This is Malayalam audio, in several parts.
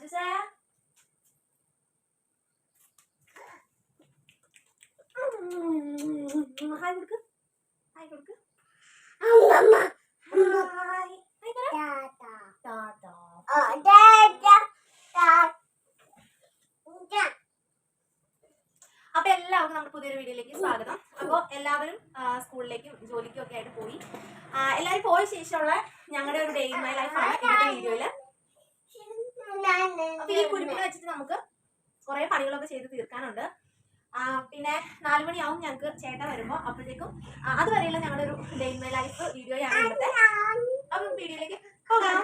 അച്ഛാ ഹായ് കൊടുക്ക്, ഹായ് കൊടുക്ക്. അപ്പൊ എല്ലാവർക്കും നമ്മുടെ പുതിയൊരു വീഡിയോയിലേക്ക് സ്വാഗതം. അപ്പോൾ എല്ലാവരും സ്കൂളിലേക്കും ജോലിക്കും ഒക്കെ ആയിട്ട് പോയി. എല്ലാവരും പോയ ശേഷമുള്ള ഞങ്ങളുടെ ഒരു ഡേ ഇൻ മൈ ലൈഫ് ആണ് ഇന്നത്തെ വീഡിയോയില്. അപ്പൊ ഈ കുരിപ്പിനെ വെച്ചിട്ട് നമുക്ക് കുറെ പണികളൊക്കെ ചെയ്ത് തീർക്കാനുണ്ട്. പിന്നെ 4 മണിയാവും ഞങ്ങൾക്ക് ചേട്ടൻ വരുമ്പോൾ. അപ്പോഴത്തേക്കും അതുവരെയുള്ള ഞങ്ങളുടെ ഒരു ഡേ ഇൻ മൈ ലൈഫ് വീഡിയോയാണ് ഇന്നത്തെ. അപ്പം വീഡിയോയിലേക്ക് പോകാം.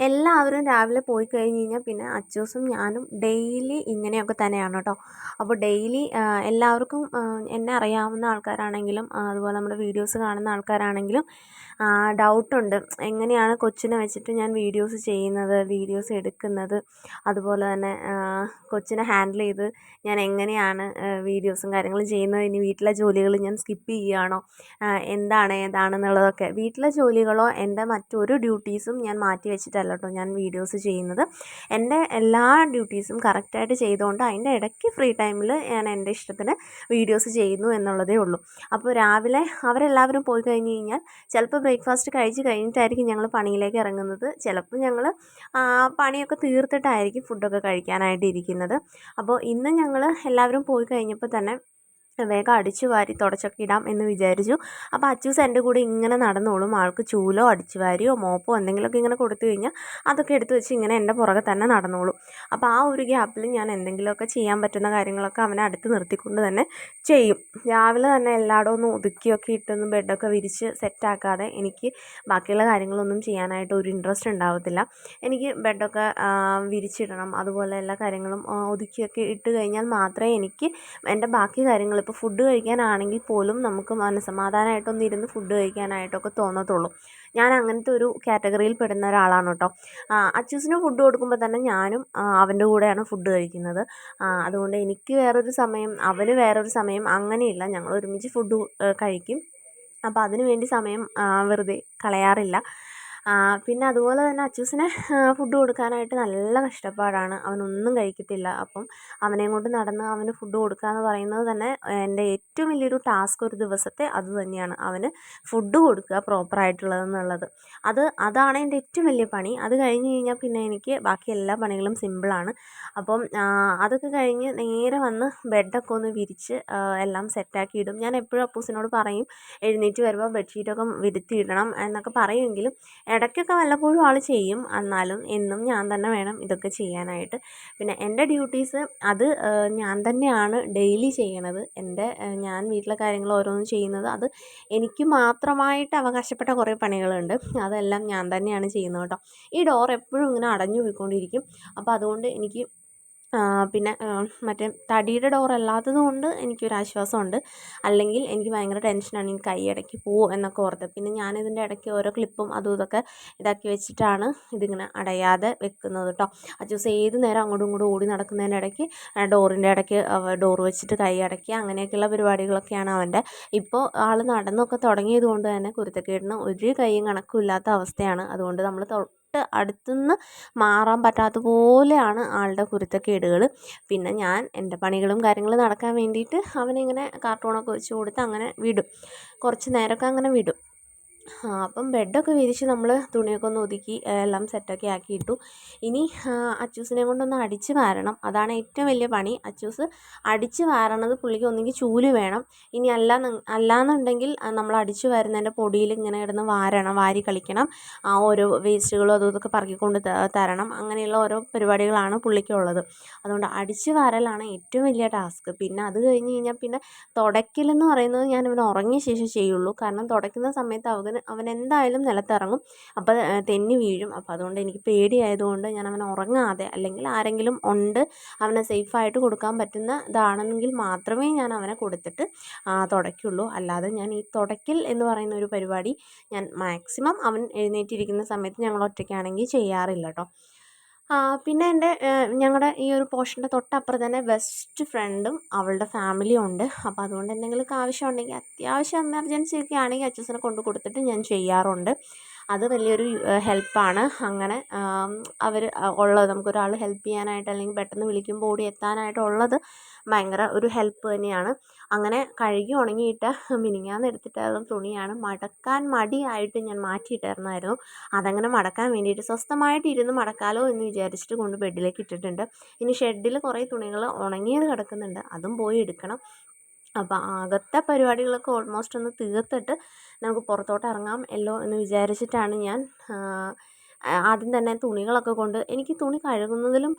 എല്ലാവരും രാവിലെ പോയി കഴിഞ്ഞ് കഴിഞ്ഞാൽ പിന്നെ അച്ചൂസും ഞാനും ഡെയിലി ഇങ്ങനെയൊക്കെ തന്നെയാണ് കേട്ടോ. അപ്പോൾ ഡെയിലി എല്ലാവർക്കും എന്നെ അറിയാവുന്ന ആൾക്കാരാണെങ്കിലും അതുപോലെ നമ്മുടെ വീഡിയോസ് കാണുന്ന ആൾക്കാരാണെങ്കിലും ഡൗട്ടുണ്ട്, എങ്ങനെയാണ് കൊച്ചിനെ വെച്ചിട്ട് ഞാൻ വീഡിയോസ് ചെയ്യുന്നത്, വീഡിയോസ് എടുക്കുന്നത്, അതുപോലെ തന്നെ കൊച്ചിനെ ഹാൻഡിൽ ചെയ്ത് ഞാൻ എങ്ങനെയാണ് വീഡിയോസും കാര്യങ്ങളും ചെയ്യുന്നത്, ഇനി വീട്ടിലെ ജോലികൾ ഞാൻ സ്കിപ്പ് ചെയ്യുകയാണോ, എന്താണ് ഏതാണെന്നുള്ളതൊക്കെ. വീട്ടിലെ ജോലികളോ എൻ്റെ മറ്റൊരു ഡ്യൂട്ടീസും ഞാൻ മാറ്റി വെച്ചിട്ടല്ല കേട്ടോ ഞാൻ വീഡിയോസ് ചെയ്യുന്നത്. എൻ്റെ എല്ലാ ഡ്യൂട്ടീസും കറക്റ്റായിട്ട് ചെയ്തുകൊണ്ട് അതിൻ്റെ ഇടയ്ക്ക് ഫ്രീ ടൈമിൽ ഞാൻ എൻ്റെ ഇഷ്ടത്തിന് വീഡിയോസ് ചെയ്യുന്നു എന്നുള്ളതേ ഉള്ളൂ. അപ്പോൾ രാവിലെ അവരെല്ലാവരും പോയി കഴിഞ്ഞ് കഴിഞ്ഞാൽ ചിലപ്പോൾ ബ്രേക്ക്ഫാസ്റ്റ് കഴിച്ച് കഴിഞ്ഞിട്ടായിരിക്കും ഞങ്ങൾ പണിയിലേക്ക് ഇറങ്ങുന്നത്. ചിലപ്പോൾ ഞങ്ങൾ പണിയൊക്കെ തീർത്തിട്ടായിരിക്കും ഫുഡൊക്കെ കഴിക്കാനായിട്ട് ഇരിക്കുന്നത്. അപ്പോൾ ഇന്ന് ഞങ്ങൾ എല്ലാവരും പോയി കഴിഞ്ഞപ്പോൾ തന്നെ വേഗം അടിച്ചു വാരി തുടച്ചൊക്കെ ഇടാം എന്ന് വിചാരിച്ചു. അപ്പോൾ അച്ചൂസ് എൻ്റെ കൂടെ ഇങ്ങനെ നടന്നോളും. ആൾക്ക് ചൂലോ അടിച്ചു വാരിയോ മോപ്പോ എന്തെങ്കിലുമൊക്കെ ഇങ്ങനെ കൊടുത്തു കഴിഞ്ഞാൽ അതൊക്കെ എടുത്ത് വെച്ച് ഇങ്ങനെ എൻ്റെ പുറകെ തന്നെ നടന്നോളും. അപ്പോൾ ആ ഒരു ഗ്യാപ്പിൽ ഞാൻ എന്തെങ്കിലുമൊക്കെ ചെയ്യാൻ പറ്റുന്ന കാര്യങ്ങളൊക്കെ അവനെ അടുത്ത് നിർത്തിക്കൊണ്ട് തന്നെ ചെയ്യും. രാവിലെ തന്നെ എല്ലായിടവും ഒന്ന് ഒതുക്കിയൊക്കെ ഇട്ടൊന്നും ബെഡൊക്കെ വിരിച്ച് സെറ്റാക്കാതെ എനിക്ക് ബാക്കിയുള്ള കാര്യങ്ങളൊന്നും ചെയ്യാനായിട്ട് ഒരു ഇൻട്രസ്റ്റ് ഉണ്ടാവത്തില്ല. എനിക്ക് ബെഡൊക്കെ വിരിച്ചിടണം, അതുപോലെ എല്ലാ കാര്യങ്ങളും ഒതുക്കിയൊക്കെ ഇട്ട് കഴിഞ്ഞാൽ മാത്രമേ എനിക്ക് എൻ്റെ ബാക്കി കാര്യങ്ങൾ, ഇപ്പോൾ ഫുഡ് കഴിക്കാനാണെങ്കിൽ പോലും നമുക്ക് മനസ്സമാധാനമായിട്ടൊന്ന് ഇരുന്ന് ഫുഡ് കഴിക്കാനായിട്ടൊക്കെ തോന്നത്തുള്ളൂ. ഞാൻ അങ്ങനത്തെ ഒരു കാറ്റഗറിയിൽ പെടുന്ന ഒരാളാണ് കേട്ടോ. അച്ചൂസിന് ഫുഡ് കൊടുക്കുമ്പോൾ തന്നെ ഞാനും അവൻ്റെ കൂടെയാണ് ഫുഡ് കഴിക്കുന്നത്. അതുകൊണ്ട് എനിക്ക് വേറൊരു സമയം, അവന് വേറൊരു സമയം അങ്ങനെയില്ല. ഞങ്ങൾ ഒരുമിച്ച് ഫുഡ് കഴിക്കും. അപ്പോൾ അതിനു വേണ്ടി സമയം വെറുതെ കളയാറില്ല. പിന്നെ അതുപോലെ തന്നെ അച്ചൂസിന് ഫുഡ് കൊടുക്കാനായിട്ട് നല്ല കഷ്ടപ്പാടാണ്. അവനൊന്നും കഴിക്കത്തില്ല. അപ്പം അവനെയും കൊണ്ട് നടന്ന് അവന് ഫുഡ് കൊടുക്കുക എന്ന് പറയുന്നത് തന്നെ എൻ്റെ ഏറ്റവും വലിയൊരു ടാസ്ക് ഒരു ദിവസത്തെ അത് തന്നെയാണ്. അവന് ഫുഡ് കൊടുക്കുക പ്രോപ്പറായിട്ടുള്ളതെന്നുള്ളത്. അതാണ് എൻ്റെ ഏറ്റവും വലിയ പണി. അത് കഴിഞ്ഞ് കഴിഞ്ഞാൽ പിന്നെ എനിക്ക് ബാക്കി എല്ലാ പണികളും സിമ്പിളാണ്. അപ്പം അതൊക്കെ കഴിഞ്ഞ് നേരെ വന്ന് ബെഡൊക്കെ ഒന്ന് വിരിച്ച് എല്ലാം സെറ്റാക്കി ഇടും. ഞാൻ എപ്പോഴും അപ്പൂസിനോട് പറയും, എഴുന്നേറ്റ് വരുമ്പോൾ ബെഡ്ഷീറ്റൊക്കെ വിരിത്തിയിടണം എന്നൊക്കെ പറയുമെങ്കിലും ഇടയ്ക്കൊക്കെ വല്ലപ്പോഴും ആൾ ചെയ്യും. എന്നാലും എന്നും ഞാൻ തന്നെ വേണം ഇതൊക്കെ ചെയ്യാനായിട്ട്. പിന്നെ എൻ്റെ ഡ്യൂട്ടീസ് അത് ഞാൻ തന്നെയാണ് ഡെയിലി ചെയ്യണത്. ഞാൻ വീട്ടിലെ കാര്യങ്ങൾ ഓരോന്നും ചെയ്യുന്നത് അത് എനിക്ക് മാത്രമായിട്ട് അവകാശപ്പെട്ട കുറേ പണികളുണ്ട്. അതെല്ലാം ഞാൻ തന്നെയാണ് ചെയ്യുന്നത് കേട്ടോ. ഈ ഡോർ എപ്പോഴും ഇങ്ങനെ അടഞ്ഞു പോയിക്കൊണ്ടിരിക്കും. അപ്പോൾ അതുകൊണ്ട് എനിക്ക് പിന്നെ മറ്റേ തടിയുടെ ഡോർ അല്ലാത്തത് കൊണ്ട് എനിക്കൊരാശ്വാസമുണ്ട്. അല്ലെങ്കിൽ എനിക്ക് ഭയങ്കര ടെൻഷനാണ്, ഈ കൈ ഇടയ്ക്ക് പോവോ എന്നൊക്കെ ഓർത്ത്. പിന്നെ ഞാനിതിൻ്റെ ഇടയ്ക്ക് ഓരോ ക്ലിപ്പും അതും ഇതൊക്കെ ഇതാക്കി വെച്ചിട്ടാണ് ഇതിങ്ങനെ അടയാതെ വെക്കുന്നത് കേട്ടോ. അച്ചൂസ് ഏത് നേരം അങ്ങോട്ടും ഇങ്ങോട്ടും ഓടി നടക്കുന്നതിൻ്റെ ഇടയ്ക്ക് ഡോറിൻ്റെ ഇടയ്ക്ക് ഡോർ വെച്ചിട്ട് കൈ അടയ്ക്കുക, അങ്ങനെയൊക്കെയുള്ള പരിപാടികളൊക്കെയാണ് അവൻ്റെ. ഇപ്പോൾ ആൾ നടന്നൊക്കെ തുടങ്ങിയത് കൊണ്ട് തന്നെ കുരുത്തക്കേടിന് ഒരു കൈയും കണക്കുമില്ലാത്ത അവസ്ഥയാണ്. അതുകൊണ്ട് നമ്മൾ അടുത്തുനിന്ന് മാറാൻ പറ്റാത്ത പോലെയാണ് ആളുടെ കുരുത്തക്കേടുകൾ. പിന്നെ ഞാൻ എൻ്റെ പണികളും കാര്യങ്ങളും നടക്കാൻ വേണ്ടിയിട്ട് അവനിങ്ങനെ കാർട്ടൂണൊക്കെ വെച്ച് കൊടുത്ത് അങ്ങനെ വിടും. കുറച്ച് നേരമൊക്കെ അങ്ങനെ വിടും. അപ്പം ബെഡൊക്കെ വിരിച്ച് നമ്മൾ തുണിയൊക്കെ ഒന്ന് ഒതുക്കി എല്ലാം സെറ്റൊക്കെ ആക്കിയിട്ടു. ഇനി അച്ചൂസിനെ കൊണ്ടൊന്ന് അടിച്ച് വാരണം. അതാണ് ഏറ്റവും വലിയ പണി. അച്ചൂസ് അടിച്ച് വാരണത് പുള്ളിക്ക് ഒന്നെങ്കിൽ ചൂല് വേണം, ഇനി അല്ലാന്നുണ്ടെങ്കിൽ നമ്മൾ അടിച്ച് വാരുന്നതിൻ്റെ പൊടിയിൽ ഇങ്ങനെ ഇടുന്ന് വാരി കളിക്കണം. ഓരോ വേസ്റ്റുകളും അതും ഇതൊക്കെ പറക്കിക്കൊണ്ട് തരണം. അങ്ങനെയുള്ള ഓരോ പരിപാടികളാണ് പുള്ളിക്കുള്ളത്. അതുകൊണ്ട് അടിച്ച് വാരലാണ് ഏറ്റവും വലിയ ടാസ്ക്. പിന്നെ അത് കഴിഞ്ഞ് കഴിഞ്ഞാൽ പിന്നെ തുടയ്ക്കലെന്ന് പറയുന്നത് ഞാൻ ഇവൻ ഉറങ്ങിയ ശേഷം ചെയ്യുള്ളൂ. കാരണം തുടയ്ക്കുന്ന സമയത്ത് അവൻ എന്തായാലും നിലത്തിറങ്ങും, അപ്പോൾ തെന്നി വീഴും. അപ്പോൾ അതുകൊണ്ട് എനിക്ക് പേടിയായതുകൊണ്ട് ഞാൻ അവൻ ഉറങ്ങാതെ, അല്ലെങ്കിൽ ആരെങ്കിലും ഉണ്ട് അവനെ സേഫായിട്ട് കൊടുക്കാൻ പറ്റുന്ന ഇതാണെങ്കിൽ മാത്രമേ ഞാൻ അവനെ കൊടുത്തിട്ട് തുടയ്ക്കുള്ളൂ. അല്ലാതെ ഞാൻ ഈ തുടയ്ക്കൽ എന്ന് പറയുന്ന ഒരു പരിപാടി ഞാൻ മാക്സിമം അവൻ എഴുന്നേറ്റിരിക്കുന്ന സമയത്ത് ഞങ്ങൾ ഒറ്റയ്ക്കാണെങ്കിൽ ചെയ്യാറില്ല കേട്ടോ. പിന്നെ ഞങ്ങളുടെ ഈ ഒരു പോർഷൻ്റെ തൊട്ടപ്പുറത്ത് തന്നെ ബെസ്റ്റ് ഫ്രണ്ടും അവളുടെ ഫാമിലിയും ഉണ്ട്. അപ്പോൾ അതുകൊണ്ട് എന്തെങ്കിലുമൊക്കെ ആവശ്യമുണ്ടെങ്കിൽ, അത്യാവശ്യം എമർജൻസി ഒക്കെ ആണെങ്കിൽ അച്ചൂസിനെ കൊണ്ട് കൊടുത്തിട്ട് ഞാൻ ചെയ്യാറുണ്ട്. അത് വലിയൊരു ഹെൽപ്പാണ്. അങ്ങനെ അവർ ഉള്ളത് നമുക്കൊരാൾ ഹെൽപ്പ് ചെയ്യാനായിട്ട് അല്ലെങ്കിൽ പെട്ടെന്ന് വിളിക്കുമ്പോൾ ഓടി എത്താനായിട്ടുള്ളത് ഭയങ്കര ഒരു ഹെൽപ്പ് തന്നെയാണ്. അങ്ങനെ കഴുകി ഉണങ്ങിയിട്ട് മിനിങ്ങാന്ന് എടുത്തിട്ടായിരുന്ന തുണിയാണ് മടക്കാൻ മടിയായിട്ട് ഞാൻ മാറ്റിയിട്ടായിരുന്നായിരുന്നു. അതങ്ങനെ മടക്കാൻ വേണ്ടിയിട്ട് സ്വസ്ഥമായിട്ട് ഇരുന്ന് മടക്കാലോ എന്ന് വിചാരിച്ചിട്ട് കൊണ്ട് ബെഡിലേക്ക് ഇട്ടിട്ടുണ്ട്. ഇനി ഷെഡിൽ കുറേ തുണികൾ ഉണങ്ങിയത് കിടക്കുന്നുണ്ട്, അതും പോയി എടുക്കണം. അപ്പോൾ അകത്തെ പരിപാടികളൊക്കെ ഓൾമോസ്റ്റ് ഒന്ന് തീർത്തിട്ട് നമുക്ക് പുറത്തോട്ട് ഇറങ്ങാമല്ലോ എന്ന് വിചാരിച്ചിട്ടാണ് ഞാൻ ആദ്യം തന്നെ തുണികളൊക്കെ കൊണ്ട്, എനിക്ക് തുണി കഴുകുന്നതിലും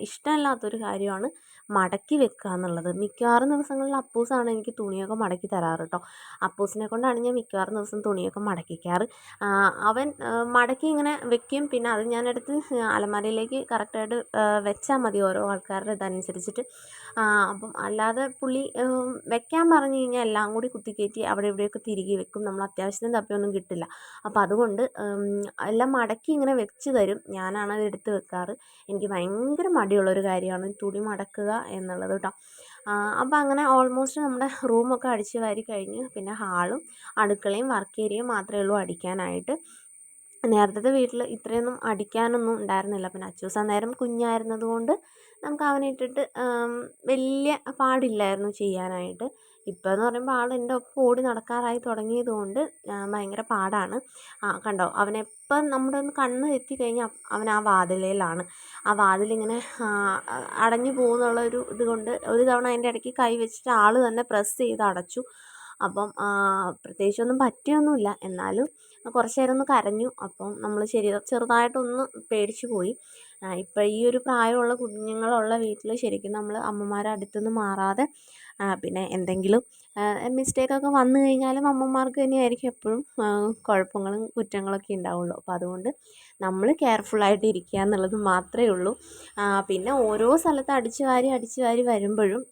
ഇഷ്ടമല്ലാത്തൊരു കാര്യമാണ് മടക്കി വെക്കുക എന്നുള്ളത്. മിക്കവാറും ദിവസങ്ങളിൽ അപ്പൂസാണ് എനിക്ക് തുണിയൊക്കെ മടക്കി തരാറ് കേട്ടോ. അപ്പൂസിനെ കൊണ്ടാണ് ഞാൻ മിക്കവാറും ദിവസം തുണിയൊക്കെ മടക്കിക്കാറ്. അവൻ മടക്കി ഇങ്ങനെ വെക്കും, പിന്നെ അത് ഞാനെടുത്ത് അലമാരയിലേക്ക് കറക്റ്റായിട്ട് വെച്ചാൽ മതി ഓരോ ആൾക്കാരുടെ ഇതനുസരിച്ചിട്ട്. അപ്പം അല്ലാതെ പുള്ളി വെക്കാൻ പറഞ്ഞു കഴിഞ്ഞാൽ എല്ലാം കൂടി കുത്തിക്കയറ്റി അവിടെ ഇവിടെയൊക്കെ തിരികെ വെക്കും. നമ്മൾ അത്യാവശ്യത്തിന് തപ്പിയൊന്നും കിട്ടില്ല. അപ്പോൾ അതുകൊണ്ട് എല്ലാം മടക്കി ഇങ്ങനെ വെച്ച് തരും, ഞാനാണ് അത് എടുത്ത് വെക്കാറ്. എനിക്ക് ഭയങ്കര മടിയുള്ളൊരു കാര്യമാണ് തുണി മടക്കുക എന്നുള്ളത് കേട്ടോ. അപ്പോൾ അങ്ങനെ ഓൾമോസ്റ്റ് നമ്മുടെ റൂമൊക്കെ അടിച്ച് വാരി കഴിഞ്ഞ് പിന്നെ ഹാളും അടുക്കളയും വർക്ക് ഏരിയയും മാത്രമേ ഉള്ളൂ അടിക്കാനായിട്ട്. നേരത്തെ വീട്ടിൽ ഇത്രയൊന്നും അടിക്കാനൊന്നും ഉണ്ടായിരുന്നില്ല. പിന്നെ അച്ചൂസ് അന്നേരം കുഞ്ഞായിരുന്നത് കൊണ്ട് നമുക്ക് അവനെ ഇട്ടിട്ട് വലിയ പാടില്ലായിരുന്നു ചെയ്യാനായിട്ട്. ഇപ്പോൾ എന്ന് പറയുമ്പോൾ ആൾ എൻ്റെ ഒപ്പം ഓടി നടക്കാറായി തുടങ്ങിയത് കൊണ്ട് ഭയങ്കര പാടാണ്. കണ്ടോ, അവനെപ്പം നമ്മുടെ ഒന്ന് കണ്ണ് എത്തിക്കഴിഞ്ഞാൽ അവൻ ആ വാതിലിലാണ്. ആ വാതിലിങ്ങനെ അടഞ്ഞു പോകുന്നുള്ള ഒരു ഇതുകൊണ്ട് ഒരു തവണ അതിൻ്റെ ഇടയ്ക്ക് കൈ വെച്ചിട്ട് ആൾ തന്നെ പ്രസ് ചെയ്ത് അടച്ചു. അപ്പം പ്രത്യേകിച്ചൊന്നും പറ്റിയൊന്നുമില്ല, എന്നാലും കുറച്ച് നേരം ഒന്ന് കരഞ്ഞു. അപ്പം നമ്മൾ ചെറുതായിട്ടൊന്ന് പേടിച്ചു പോയി. ഇപ്പം ഈ ഒരു പ്രായമുള്ള കുഞ്ഞുങ്ങളുള്ള വീട്ടിൽ ശരിക്കും നമ്മൾ അമ്മമാരെ അടുത്തുനിന്ന് മാറാതെ പിന്നെ എന്തെങ്കിലും മിസ്റ്റേക്കൊക്കെ വന്നു കഴിഞ്ഞാലും അമ്മമാർക്ക് തന്നെയായിരിക്കും എപ്പോഴും കുഴപ്പങ്ങളും കുറ്റങ്ങളൊക്കെ ഉണ്ടാവുള്ളൂ. അപ്പോൾ അതുകൊണ്ട് നമ്മൾ കെയർഫുള്ളായിട്ട് ഇരിക്കുക എന്നുള്ളത് മാത്രമേ ഉള്ളൂ. പിന്നെ ഓരോ സ്ഥലത്ത് അടിച്ചു വാരി വരുമ്പോഴും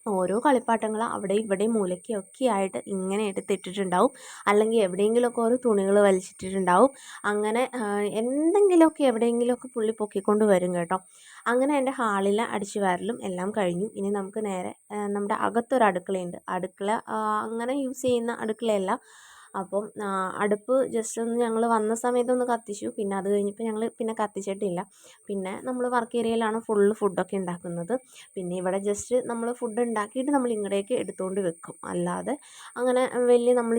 ഓരോ കളിപ്പാട്ടങ്ങൾ അവിടെ ഇവിടെ മൂലയ്ക്കൊക്കെ ആയിട്ട് ഇങ്ങനെ എടുത്തിട്ടിട്ടുണ്ടാവും, അല്ലെങ്കിൽ എവിടെയെങ്കിലുമൊക്കെ ഓരോ തുണികൾ വലിച്ചിട്ടിട്ടുണ്ടാവും. അങ്ങനെ എന്തെങ്കിലുമൊക്കെ എവിടെയെങ്കിലുമൊക്കെ പുള്ളി പൊക്കിക്കൊണ്ട് വരും കേട്ടോ. അങ്ങനെ എൻ്റെ ഹാളിലെ അടിച്ചു വാരലും എല്ലാം കഴിഞ്ഞു. ഇനി നമുക്ക് നേരെ നമ്മുടെ അകത്തൊരു അടുക്കളയുണ്ട്. അടുക്കള അങ്ങനെ യൂസ് ചെയ്യുന്ന അടുക്കളയല്ല. അപ്പം അടുപ്പ് ജസ്റ്റ് ഒന്ന് ഞങ്ങൾ വന്ന സമയത്തൊന്ന് കത്തിച്ചു, പിന്നെ അത് കഴിഞ്ഞപ്പോൾ ഞങ്ങൾ പിന്നെ കത്തിച്ചിട്ടില്ല. പിന്നെ നമ്മൾ വർക്ക് ഏരിയയിലാണ് ഫുള്ള് ഫുഡൊക്കെ ഉണ്ടാക്കുന്നത്. പിന്നെ ഇവിടെ ജസ്റ്റ് നമ്മൾ ഫുഡ് ഉണ്ടാക്കിയിട്ട് നമ്മൾ ഇങ്ങടേക്ക് എടുത്തുകൊണ്ട് വെക്കും, അല്ലാതെ അങ്ങനെ വലിയ നമ്മൾ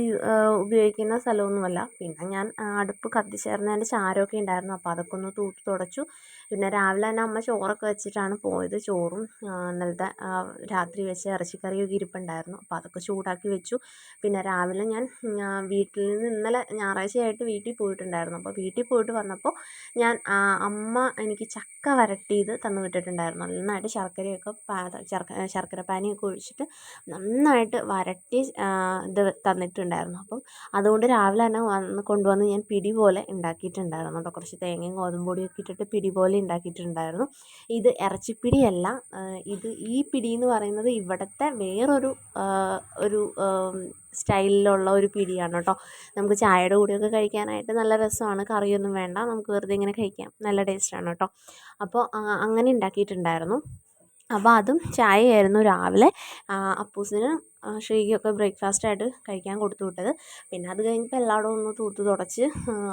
ഉപയോഗിക്കുന്ന സ്ഥലമൊന്നുമല്ല. പിന്നെ ഞാൻ അടുപ്പ് കത്തിച്ചേർന്നതിൻ്റെ ചാരമൊക്കെ ഉണ്ടായിരുന്നു, അപ്പോൾ അതൊക്കെ ഒന്ന് തൂത്ത് തുടച്ചു. പിന്നെ രാവിലെ തന്നെ അമ്മ ചോറൊക്കെ വെച്ചിട്ടാണ് പോയത്. ചോറും ഇന്നലത്തെ രാത്രി വെച്ച ഇറച്ചിക്കറിയൊക്കെ ഇരിപ്പുണ്ടായിരുന്നു, അപ്പോൾ അതൊക്കെ ചൂടാക്കി വെച്ചു. പിന്നെ രാവിലെ ഞാൻ വീട്ടിൽ നിന്ന് ഇന്നലെ ഞായറാഴ്ചയായിട്ട് വീട്ടിൽ പോയിട്ടുണ്ടായിരുന്നു. അപ്പോൾ വീട്ടിൽ പോയിട്ട് വന്നപ്പോൾ ഞാൻ അമ്മ എനിക്ക് ചക്ക വരട്ടിയത് തന്നു വിട്ടിട്ടുണ്ടായിരുന്നു. നന്നായിട്ട് ശർക്കര പാനിയൊക്കെ ഒഴിച്ചിട്ട് നന്നായിട്ട് വരട്ടി ഇത് തന്നിട്ടുണ്ടായിരുന്നു. അപ്പം അതുകൊണ്ട് രാവിലെ തന്നെ കൊണ്ടുവന്ന് ഞാൻ പിടി പോലെ ഉണ്ടാക്കിയിട്ടുണ്ടായിരുന്നു കേട്ടോ. കുറച്ച് തേങ്ങയും ഗോതമ്പൊടിയൊക്കെ ഇട്ടിട്ട് പിടി പോലെ ഉണ്ടാക്കിയിട്ടുണ്ടായിരുന്നു. ഇത് ഇറച്ചിപ്പിടിയല്ല, ഈ പിടി എന്ന് പറയുന്നത് ഇവിടുത്തെ വേറൊരു സ്റ്റൈലിലുള്ള ഒരു പിടിയാണ് കേട്ടോ. നമുക്ക് ചായയുടെ കൂടെയൊക്കെ കഴിക്കാനായിട്ട് നല്ല രസമാണ്. കറിയൊന്നും വേണ്ട, നമുക്ക് വെറുതെ ഇങ്ങനെ കഴിക്കാം, നല്ല ടേസ്റ്റാണ് കേട്ടോ. അപ്പോൾ അങ്ങനെ ഉണ്ടാക്കിയിട്ടുണ്ടായിരുന്നു. അപ്പോൾ അതും ചായയായിരുന്നു രാവിലെ അപ്പൂസിന് ശ്രീക്കൊക്കെ ബ്രേക്ക്ഫാസ്റ്റായിട്ട് കഴിക്കാൻ കൊടുത്തു വിട്ടത്. പിന്നെ അത് കഴിഞ്ഞപ്പോൾ എല്ലായിടവും ഒന്ന് തൂത്ത് തുടച്ച്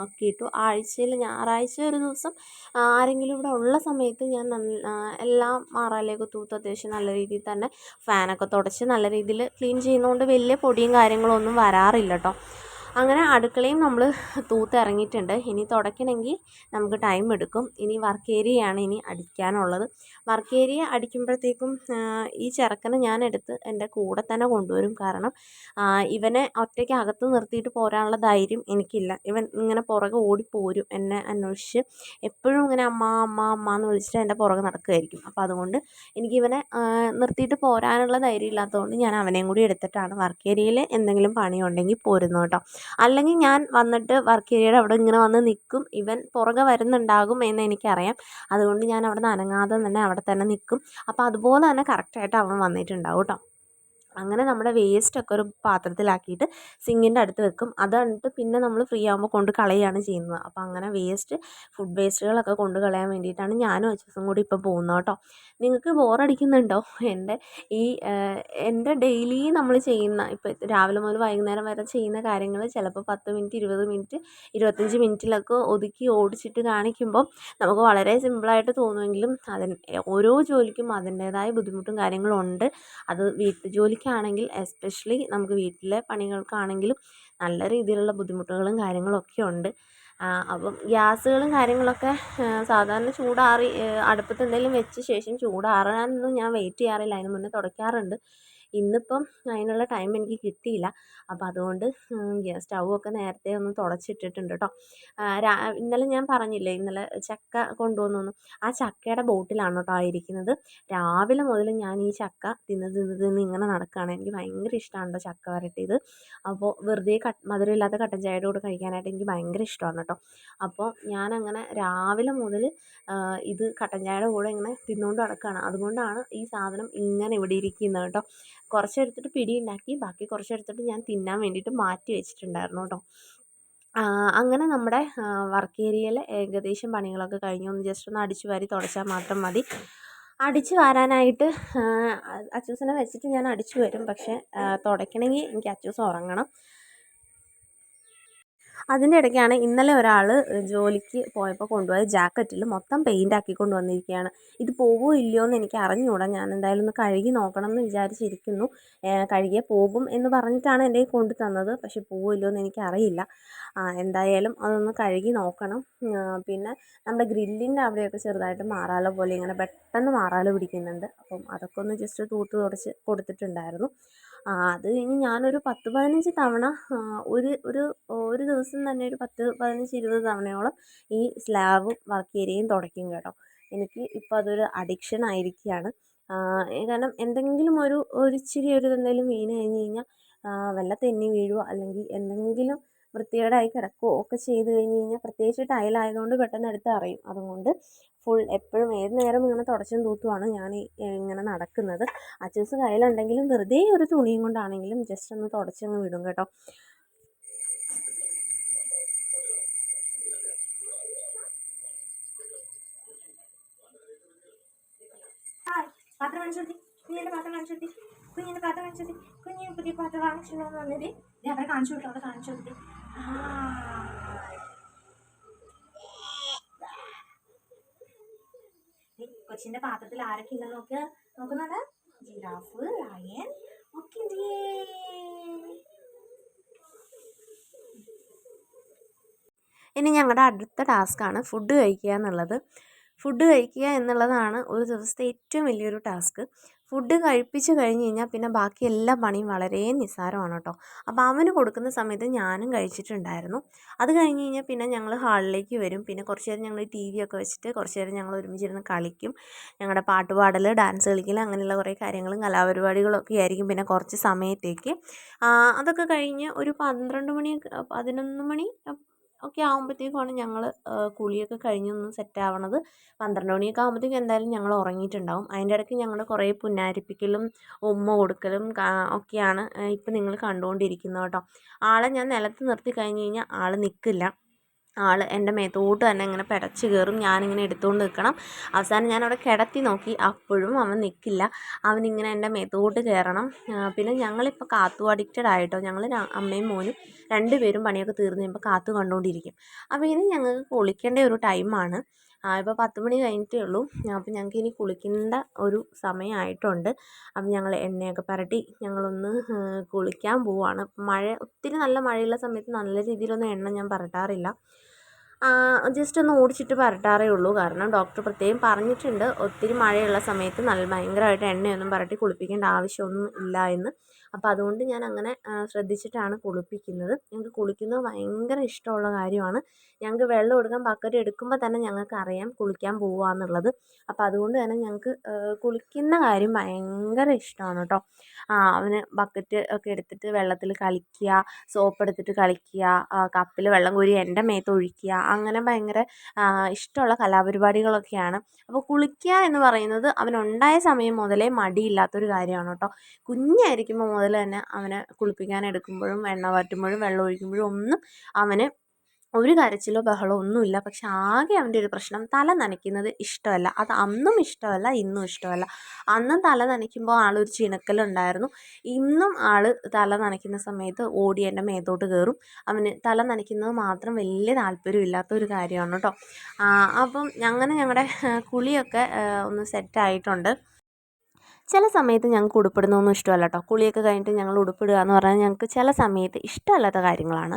ഒക്കെ ഇട്ടു. ആഴ്ചയിൽ ഞായറാഴ്ച ഒരു ദിവസം ആരെങ്കിലും ഇവിടെ ഉള്ള സമയത്ത് ഞാൻ എല്ലാം മാറാലയൊക്കെ തൂത്ത് അത്യാവശ്യം നല്ല രീതിയിൽ തന്നെ ഫാനൊക്കെ തുടച്ച് നല്ല രീതിയിൽ ക്ലീൻ ചെയ്യുന്നതുകൊണ്ട് വലിയ പൊടിയും കാര്യങ്ങളും ഒന്നും വരാറില്ല കേട്ടോ. അങ്ങനെ അടുക്കളയും നമ്മൾ തൂത്തിറങ്ങിയിട്ടുണ്ട്. ഇനി തുടയ്ക്കണമെങ്കിൽ നമുക്ക് ടൈം എടുക്കും. ഇനി വർക്ക് ഏരിയയാണ് ഇനി അടിക്കാനുള്ളത്. വർക്ക് ഏരിയ അടിക്കുമ്പോഴത്തേക്കും ഈ ചെറുക്കനെ ഞാനെടുത്ത് എൻ്റെ കൂടെ തന്നെ കൊണ്ടുവരും. കാരണം ഇവനെ ഒറ്റയ്ക്ക് അകത്ത് നിർത്തിയിട്ട് പോരാനുള്ള ധൈര്യം എനിക്കില്ല. ഇവൻ ഇങ്ങനെ പുറകെ ഓടിപ്പോരും എന്നെ അന്വേഷിച്ച്. എപ്പോഴും ഇങ്ങനെ അമ്മ അമ്മ അമ്മ എന്ന് വിളിച്ചിട്ട് എൻ്റെ പുറകെ നടക്കുമായിരിക്കും. അപ്പോൾ അതുകൊണ്ട് എനിക്കിവനെ നിർത്തിയിട്ട് പോരാനുള്ള ധൈര്യം ഇല്ലാത്തതുകൊണ്ട് ഞാൻ അവനെയും കൂടി എടുത്തിട്ടാണ് വർക്ക് ഏരിയയിൽ എന്തെങ്കിലും പണിയുണ്ടെങ്കിൽ പോരുന്നത് കേട്ടോ. അല്ലെങ്കിൽ ഞാൻ വന്നിട്ട് വർക്ക് ഏരിയയുടെ അവിടെ ഇങ്ങനെ വന്ന് നിൽക്കും. ഇവൻ പുറകെ വരുന്നുണ്ടാകും എന്ന് എനിക്കറിയാം. അതുകൊണ്ട് ഞാൻ അവിടെ നിന്ന് അനങ്ങാതെ തന്നെ അവിടെ തന്നെ നിൽക്കും. അപ്പോൾ അതുപോലെ തന്നെ കറക്റ്റായിട്ട് അവൻ വന്നിട്ടുണ്ടാവും കേട്ടോ. അങ്ങനെ നമ്മുടെ വേസ്റ്റൊക്കെ ഒരു പാത്രത്തിലാക്കിയിട്ട് സിങ്കിൻ്റെ അടുത്ത് വെക്കും. അത് കണ്ടിട്ട് പിന്നെ നമ്മൾ ഫ്രീ ആകുമ്പോൾ കൊണ്ട് കളയുകയാണ് ചെയ്യുന്നത്. അപ്പോൾ അങ്ങനെ ഫുഡ് വേസ്റ്റുകളൊക്കെ കൊണ്ട് കളയാൻ വേണ്ടിയിട്ടാണ് ഞാനും അച്ഛനും കൂടി ഇപ്പോൾ പോകുന്നത് കേട്ടോ. നിങ്ങൾക്ക് ബോറടിക്കുന്നുണ്ടോ? ഈ എൻ്റെ ഡെയിലി നമ്മൾ ചെയ്യുന്ന ഇപ്പോൾ രാവിലെ മുതൽ വൈകുന്നേരം വരെ ചെയ്യുന്ന കാര്യങ്ങൾ ചിലപ്പോൾ 10 മിനിറ്റ് 20 മിനിറ്റ് 25 മിനിറ്റിലൊക്കെ ഒതുക്കി ഓടിച്ചിട്ട് കാണിക്കുമ്പോൾ നമുക്ക് വളരെ സിമ്പിളായിട്ട് തോന്നുമെങ്കിലും ഓരോ ജോലിക്കും അതിൻ്റേതായ ബുദ്ധിമുട്ടും കാര്യങ്ങളും ഉണ്ട്. അത് വീട്ടു ജോലിക്കാണെങ്കിൽ എസ്പെഷ്യലി നമുക്ക് വീട്ടിലെ പണികൾക്കാണെങ്കിലും നല്ല രീതിയിലുള്ള ബുദ്ധിമുട്ടുകളും കാര്യങ്ങളും ഒക്കെ ഉണ്ട്. അപ്പം ഗ്യാസുകളും കാര്യങ്ങളൊക്കെ സാധാരണ ചൂടാറി അടുപ്പത്ത് എന്തെങ്കിലും വെച്ച ശേഷം ചൂടാറാനൊന്നും ഞാൻ വെയിറ്റ് ചെയ്യാറില്ല, അതിന് മുന്നേ തുടയ്ക്കാറുണ്ട്. ഇന്നിപ്പം അതിനുള്ള ടൈം എനിക്ക് കിട്ടിയില്ല. അപ്പോൾ അതുകൊണ്ട് സ്റ്റൗവൊക്കെ നേരത്തെ ഒന്ന് തുടച്ചിട്ടിട്ടുണ്ട് കേട്ടോ. ഇന്നലെ ഞാൻ പറഞ്ഞില്ലേ ഇന്നലെ ചക്ക കൊണ്ടുവന്നു, ആ ചക്കയുടെ ബോട്ടിലാണ് കേട്ടോ ആയിരിക്കുന്നത്. രാവിലെ മുതൽ ഞാൻ ഈ ചക്ക തിന്ന് ഇങ്ങനെ നടക്കുകയാണ്. എനിക്ക് ഭയങ്കര ഇഷ്ടമാണ് കേട്ടോ ചക്ക വരട്ടിയത്. അപ്പോൾ വെറുതെ മധുരമില്ലാത്ത കട്ടൻ ചായയുടെ കൂടെ കഴിക്കാനായിട്ട് എനിക്ക് ഭയങ്കര ഇഷ്ടമാണ് കേട്ടോ. അപ്പോൾ ഞാനങ്ങനെ രാവിലെ മുതൽ ഇത് കട്ടൻ ചായയുടെ കൂടെ ഇങ്ങനെ തിന്നുകൊണ്ട് നടക്കുകയാണ്. അതുകൊണ്ടാണ് ഈ സാധനം ഇങ്ങനെ ഇവിടെ ഇരിക്കുന്നത് കേട്ടോ. കുറച്ചെടുത്തിട്ട് പിടി ഉണ്ടാക്കി, ബാക്കി കുറച്ചെടുത്തിട്ട് ഞാൻ തിന്നാൻ വേണ്ടിയിട്ട് മാറ്റി വെച്ചിട്ടുണ്ടായിരുന്നു കേട്ടോ. അങ്ങനെ നമ്മുടെ വർക്ക് ഏരിയയിലെ ഏകദേശം പണികളൊക്കെ കഴിഞ്ഞു. ജസ്റ്റ് ഒന്ന് അടിച്ചു വാരി തുടച്ചാൽ മാത്രം മതി. അടിച്ചു വാരാനായിട്ട് അച്ചൂസിനെ വെച്ചിട്ട് ഞാൻ അടിച്ചു വരും. പക്ഷേ തുടയ്ക്കണമെങ്കിൽ എനിക്ക് അച്ചൂസ് ഉറങ്ങണം. അതിൻ്റെ ഇടയ്ക്കാണ് ഇന്നലെ ഒരാൾ ജോലിക്ക് പോയപ്പോൾ കൊണ്ടുപോയ ജാക്കറ്റിൽ മൊത്തം പെയിൻ്റ് ആക്കിക്കൊണ്ട് വന്നിരിക്കുകയാണ്. ഇത് പോകുമോ ഇല്ലയോ എന്ന് എനിക്ക് അറിഞ്ഞുകൂടാ. ഞാൻ എന്തായാലും ഒന്ന് കഴുകി നോക്കണം എന്ന് വിചാരിച്ചിരിക്കുന്നു. കഴുകിയാൽ പോകും എന്ന് പറഞ്ഞിട്ടാണ് എൻ്റെ കയ്യിൽ കൊണ്ടു തന്നത്. പക്ഷെ പോകുമോ ഇല്ലയോ എന്ന് എനിക്കറിയില്ല. എന്തായാലും അതൊന്ന് കഴുകി നോക്കണം. പിന്നെ നമ്മുടെ ഗ്രില്ലിൻ്റെ അവിടെയൊക്കെ ചെറുതായിട്ട് മാറാല പോലെ ഇങ്ങനെ പെട്ടെന്ന് മാറാല പിടിക്കുന്നുണ്ട്. അപ്പം അതൊക്കെ ഒന്ന് ജസ്റ്റ് തൂത്ത് തുടച്ച് കൊടുത്തിട്ടുണ്ടായിരുന്നു. അത് കഴിഞ്ഞ് ഞാനൊരു 10-15 തവണ ഒരു ദിവസം തന്നെ ഒരു 10-15-20 തവണയോളം ഈ സ്ലാബും വർക്ക് ഏരിയയും തുടയ്ക്കും കേട്ടോ. എനിക്ക് ഇപ്പോൾ അതൊരു അഡിക്ഷൻ ആയിരിക്കുകയാണ്. കാരണം എന്തെങ്കിലും ഒരിച്ചിരി എന്തെങ്കിലും വീണ് കഴിഞ്ഞ് കഴിഞ്ഞാൽ വല്ല തെന്നി വീഴുവോ അല്ലെങ്കിൽ എന്തെങ്കിലും വൃത്തികേടായി കിടക്കുകയോ ഒക്കെ ചെയ്ത് കഴിഞ്ഞ് കഴിഞ്ഞാൽ, പ്രത്യേകിച്ച് ടൈലായതുകൊണ്ട് പെട്ടെന്ന് എടുത്ത് അറിയും. അതുകൊണ്ട് എപ്പോഴും ഏത് നേരം ഇങ്ങനെ തുടച്ചും തൂത്തുമാണ് ഞാൻ ഇങ്ങനെ നടക്കുന്നത്. അച്ചൂസ് കയ്യിലുണ്ടെങ്കിലും വെറുതെ ഒരു തുണിയും കൊണ്ടാണെങ്കിലും ജസ്റ്റ് ഒന്ന് തുടച്ചങ്ങ് വിടും കേട്ടോ. പാത്രം കാണിച്ചു കുഞ്ഞിൻ്റെ പാത്രം കാണിച്ചു കുഞ്ഞിൻ്റെ പാത്രം കാണിച്ചു കുഞ്ഞിന് പുതിയ പാത്രം വാങ്ങിച്ചിട്ടുണ്ടോന്ന് പറഞ്ഞത് അവിടെ കാണിച്ചു കൊടുത്തു. അവിടെ കാണിച്ചു കൊടുത്തു. കൊച്ചിൻ്റെ പാത്രത്തിൽ ആരൊക്കെ ഉണ്ടെന്ന് നോക്കുന്നുണ്ട്. ജിറാഫ്, ലയൺ ഒക്കെ ഉണ്ട്. ഇനി ഞങ്ങളുടെ അടുത്ത ടാസ്ക്കാണ് ഫുഡ് കഴിക്കുക എന്നുള്ളത്. ഫുഡ് കഴിക്കുക എന്നുള്ളതാണ് ഒരു ദിവസത്തെ ഏറ്റവും വലിയൊരു ടാസ്ക്. ഫുഡ് കഴിപ്പിച്ച് കഴിഞ്ഞ് കഴിഞ്ഞാൽ പിന്നെ ബാക്കി എല്ലാ പണിയും വളരെ നിസ്സാരമാണ് കേട്ടോ. അപ്പോൾ അവന് കൊടുക്കുന്ന സമയത്ത് ഞാനും കഴിച്ചിട്ടുണ്ടായിരുന്നു. അത് കഴിഞ്ഞ് കഴിഞ്ഞാൽ പിന്നെ ഞങ്ങൾ ഹാളിലേക്ക് വരും. പിന്നെ കുറച്ച് നേരം ഞങ്ങൾ TV ഒക്കെ വെച്ചിട്ട് കുറച്ച് നേരം ഞങ്ങൾ ഒരുമിച്ചിരുന്ന് കളിക്കും. ഞങ്ങളുടെ പാട്ടുപാടൽ, ഡാൻസ് കളിക്കൽ, അങ്ങനെയുള്ള കുറേ കാര്യങ്ങളും കലാപരിപാടികളൊക്കെ ആയിരിക്കും. പിന്നെ കുറച്ച് സമയത്തേക്ക് അതൊക്കെ കഴിഞ്ഞ് ഒരു 11 മണി ഒക്കെ ആകുമ്പോഴത്തേക്കുമാണ് ഞങ്ങൾ കുളിയൊക്കെ കഴിഞ്ഞൊന്ന് സെറ്റ് ആവണത്. 12 മണിയൊക്കെ ആകുമ്പോഴത്തേക്കും എന്തായാലും ഞങ്ങൾ ഉറങ്ങിയിട്ടുണ്ടാവും. അതിൻ്റെ ഇടയ്ക്ക് ഞങ്ങൾ കുറേ പുന്നാരിപ്പിക്കലും ഉമ്മ കൊടുക്കലും ഒക്കെയാണ് ഇപ്പം നിങ്ങൾ കണ്ടുകൊണ്ടിരിക്കുന്നത് കേട്ടോ. ആളെ ഞാൻ നിലത്ത് നിർത്തി കഴിഞ്ഞ് കഴിഞ്ഞാൽ ആൾ നിൽക്കില്ല. ആൾ എൻ്റെ മേത്തോട്ട് തന്നെ ഇങ്ങനെ പിടച്ച് കയറും. ഞാനിങ്ങനെ എടുത്തുകൊണ്ട് നിൽക്കണം. അവസാനം ഞാനവിടെ കിടത്തി നോക്കി, അപ്പോഴും അവൻ നിൽക്കില്ല. അവനിങ്ങനെ എൻ്റെ മേത്തോട്ട് കയറണം. പിന്നെ ഞങ്ങളിപ്പോൾ കാത്തു അഡിക്റ്റഡ് ആയിട്ടോ. ഞങ്ങൾ അമ്മയും മോനും 2 പേരും പണിയൊക്കെ തീർന്ന് കഴിയുമ്പോൾ കാത്തു കണ്ടുകൊണ്ടിരിക്കും. അപ്പോൾ ഇനി ഞങ്ങൾക്ക് കുളിക്കേണ്ട ഒരു ടൈമാണ്. ഇപ്പോൾ 10 മണി കഴിഞ്ഞിട്ടേ ഉള്ളൂ. അപ്പോൾ ഞങ്ങൾക്ക് ഇനി കുളിക്കേണ്ട ഒരു സമയമായിട്ടുണ്ട്. അപ്പം ഞങ്ങൾ എണ്ണയൊക്കെ പുരട്ടി ഞങ്ങളൊന്ന് കുളിക്കാൻ പോവുകയാണ്. ഒത്തിരി നല്ല മഴയുള്ള സമയത്ത് നല്ല രീതിയിലൊന്നും എണ്ണ ഞാൻ പുരട്ടാറില്ല. ജസ്റ്റ് ഒന്ന് ഓടിച്ചിട്ട് പുരട്ടാറേ ഉള്ളൂ. കാരണം ഡോക്ടർ പ്രത്യേകം പറഞ്ഞിട്ടുണ്ട് ഒത്തിരി മഴയുള്ള സമയത്ത് ഭയങ്കരമായിട്ട് എണ്ണയൊന്നും പുരട്ടി കുളിപ്പിക്കേണ്ട ആവശ്യമൊന്നും ഇല്ല എന്ന്. അപ്പോൾ അതുകൊണ്ട് ഞാൻ അങ്ങനെ ശ്രദ്ധിച്ചിട്ടാണ് കുളിപ്പിക്കുന്നത്. ഞങ്ങൾക്ക് കുളിക്കുന്നത് ഭയങ്കര ഇഷ്ടമുള്ള കാര്യമാണ്. ഞങ്ങൾക്ക് വെള്ളം എടുക്കാൻ ബക്കറ്റ് എടുക്കുമ്പോൾ തന്നെ ഞങ്ങൾക്ക് അറിയാം കുളിക്കാൻ പോവാന്നുള്ളത്. അപ്പോൾ അതുകൊണ്ട് തന്നെ ഞങ്ങൾക്ക് കുളിക്കുന്ന കാര്യം ഭയങ്കര ഇഷ്ടമാണ് കേട്ടോ. അവന് ബക്കറ്റ് ഒക്കെ എടുത്തിട്ട് വെള്ളത്തിൽ കളിക്കുക, സോപ്പ് എടുത്തിട്ട് കളിക്കുക, കപ്പിൽ വെള്ളം കോരി എൻ്റെ മേത്ത് ഒഴിക്കുക, അങ്ങനെ ഭയങ്കര ഇഷ്ടമുള്ള കലാപരിപാടികളൊക്കെയാണ്. അപ്പോൾ കുളിക്കുക എന്ന് പറയുന്നത് അവനുണ്ടായ സമയം മുതലേ മടിയില്ലാത്തൊരു കാര്യമാണ് കേട്ടോ. കുഞ്ഞായിരിക്കുമ്പോൾ മുതൽ തന്നെ അവനെ കുളിപ്പിക്കാൻ എടുക്കുമ്പോഴും എണ്ണ വാറ്റുമ്പോഴും വെള്ളം ഒഴിക്കുമ്പോഴും ഒന്നും അവന് ഒരു കരച്ചിലോ ബഹളോ ഒന്നുമില്ല. പക്ഷെ ആകെ അവൻ്റെ ഒരു പ്രശ്നം, തല നനയ്ക്കുന്നത് ഇഷ്ടമല്ല. അത് അന്നും ഇഷ്ടമല്ല, ഇന്നും ഇഷ്ടമല്ല. അന്നും തല നനയ്ക്കുമ്പോൾ ആളൊരു ചിണക്കലുണ്ടായിരുന്നു. ഇന്നും ആൾ തല നനയ്ക്കുന്ന സമയത്ത് ഓടി എൻ്റെ മേത്തോട്ട് കയറും. അവന് തല നനയ്ക്കുന്നത് മാത്രം വലിയ താല്പര്യമില്ലാത്ത ഒരു കാര്യമാണ് കേട്ടോ. അപ്പം അങ്ങനെ ഞങ്ങളുടെ കുളിയൊക്കെ ഒന്ന് സെറ്റായിട്ടുണ്ട്. ചില സമയത്ത് ഞങ്ങൾക്ക് ഉടുപ്പിടുന്നതൊന്നും ഇഷ്ടമല്ല കേട്ടോ. കുളിയൊക്കെ കഴിഞ്ഞിട്ട് ഞങ്ങൾ ഉടുപ്പിടുക എന്ന് പറഞ്ഞാൽ ഞങ്ങൾക്ക് ചില സമയത്ത് ഇഷ്ടമല്ലാത്ത കാര്യങ്ങളാണ്.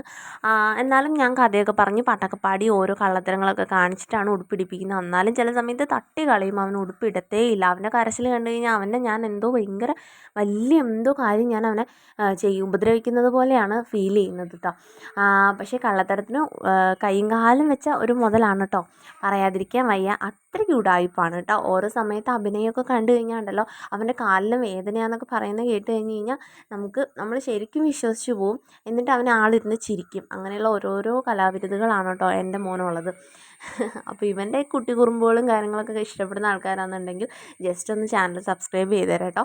എന്നാലും ഞാൻ കഥയൊക്കെ പറഞ്ഞ് പാട്ടൊക്കെ പാടി ഓരോ കള്ളത്തരങ്ങളൊക്കെ കാണിച്ചിട്ടാണ് ഉടുപ്പിടിപ്പിക്കുന്നത്. എന്നാലും ചില സമയത്ത് തട്ടി കളയും. അവൻ ഉടുപ്പിടത്തേ ഇല്ല. അവൻ്റെ കരച്ചിൽ കണ്ടു കഴിഞ്ഞാൽ അവൻ്റെ ഞാൻ എന്തോ ഭയങ്കര വലിയ എന്തോ കാര്യം ഞാൻ അവനെ ഉപദ്രവിക്കുന്നത് പോലെയാണ് ഫീൽ ചെയ്യുന്നത് കേട്ടോ. പക്ഷേ കള്ളത്തരത്തിന് കൈയും കാലും വെച്ച ഒരു മുതലാണ് കേട്ടോ, പറയാതിരിക്കാൻ വയ്യ. അത്രയ്ക്ക് ഉഡായിപ്പാണ് കേട്ടോ. ഓരോ സമയത്ത് അഭിനയമൊക്കെ കണ്ടു കഴിഞ്ഞാൽ ഉണ്ടല്ലോ, അവൻ്റെ കാലിന് വേദനയാണെന്നൊക്കെ പറയുന്നത് കേട്ട് കഴിഞ്ഞ് കഴിഞ്ഞാൽ നമ്മൾ ശരിക്കും വിശ്വസിച്ച് പോവും. എന്നിട്ട് അവൻ ആളിരുന്ന് ചിരിക്കും. അങ്ങനെയുള്ള ഓരോരോ കലാവിരുതുകളാണ് കേട്ടോ എൻ്റെ മോനുള്ളത്. അപ്പോൾ ഇവൻ്റെ കുട്ടി കുറുമ്പുകളും കാര്യങ്ങളൊക്കെ ഇഷ്ടപ്പെടുന്ന ആൾക്കാരാണെന്നുണ്ടെങ്കിൽ ജസ്റ്റ് ഒന്ന് ചാനൽ സബ്സ്ക്രൈബ് ചെയ്തേരെ കേട്ടോ.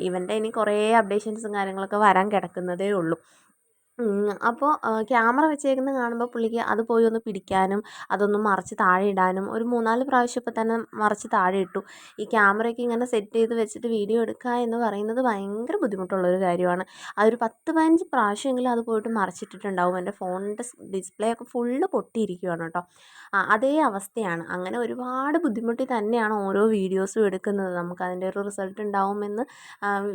ഇവൻ്റെ ഇനി കുറേ അപ്ഡേഷൻസും കാര്യങ്ങളൊക്കെ വരാൻ കിടക്കുന്നതേ ഉള്ളൂ. അപ്പോൾ ക്യാമറ വെച്ചേക്കുന്നത് കാണുമ്പോൾ പുള്ളിക്ക് അത് പോയി ഒന്ന് പിടിക്കാനും അതൊന്ന് മറിച്ച് താഴെ ഇടാനും ഒരു 3-4 പ്രാവശ്യം ഇപ്പോൾ തന്നെ മറിച്ച് താഴെ ഇട്ടു. ഈ ക്യാമറയൊക്കെ ഇങ്ങനെ സെറ്റ് ചെയ്ത് വെച്ചിട്ട് വീഡിയോ എടുക്കുക എന്ന് പറയുന്നത് ഭയങ്കര ബുദ്ധിമുട്ടുള്ളൊരു കാര്യമാണ്. അതൊരു 10-15 പ്രാവശ്യമെങ്കിലും അത് പോയിട്ട് മറിച്ചിട്ടിട്ടുണ്ടാവും. എൻ്റെ ഫോണിൻ്റെ ഡിസ്പ്ലേ ഒക്കെ ഫുള്ള് പൊട്ടിയിരിക്കുകയാണ് കേട്ടോ. അതേ അവസ്ഥയാണ്. അങ്ങനെ ഒരുപാട് ബുദ്ധിമുട്ടി തന്നെയാണ് ഓരോ വീഡിയോസും എടുക്കുന്നത്. നമുക്കതിൻ്റെ ഒരു റിസൾട്ട് ഉണ്ടാവുമെന്ന്